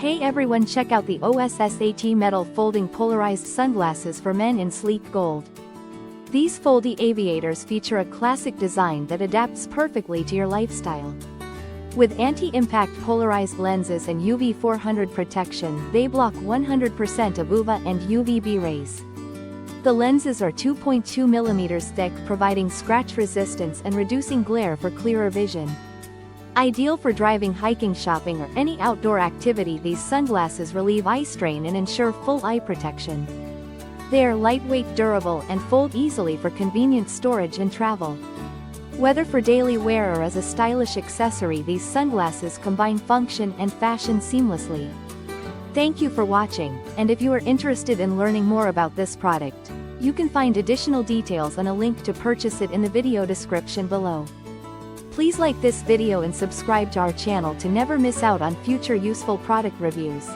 Hey everyone, check out the OSSAT metal folding polarized sunglasses for men in sleek gold. These foldy aviators feature a classic design that adapts perfectly to your lifestyle. With anti-impact polarized lenses and UV 400 protection, they block 100% of UVA and UVB rays. The lenses are 2.2 mm thick, providing scratch resistance and reducing glare for clearer vision. Ideal for driving, hiking, shopping, or any outdoor activity, these sunglasses relieve eye strain and ensure full eye protection. They are lightweight, durable, and fold easily for convenient storage and travel. Whether for daily wear or as a stylish accessory, these sunglasses combine function and fashion seamlessly. Thank you for watching, and if you are interested in learning more about this product, you can find additional details and a link to purchase it in the video description below. Please like this video and subscribe to our channel to never miss out on future useful product reviews.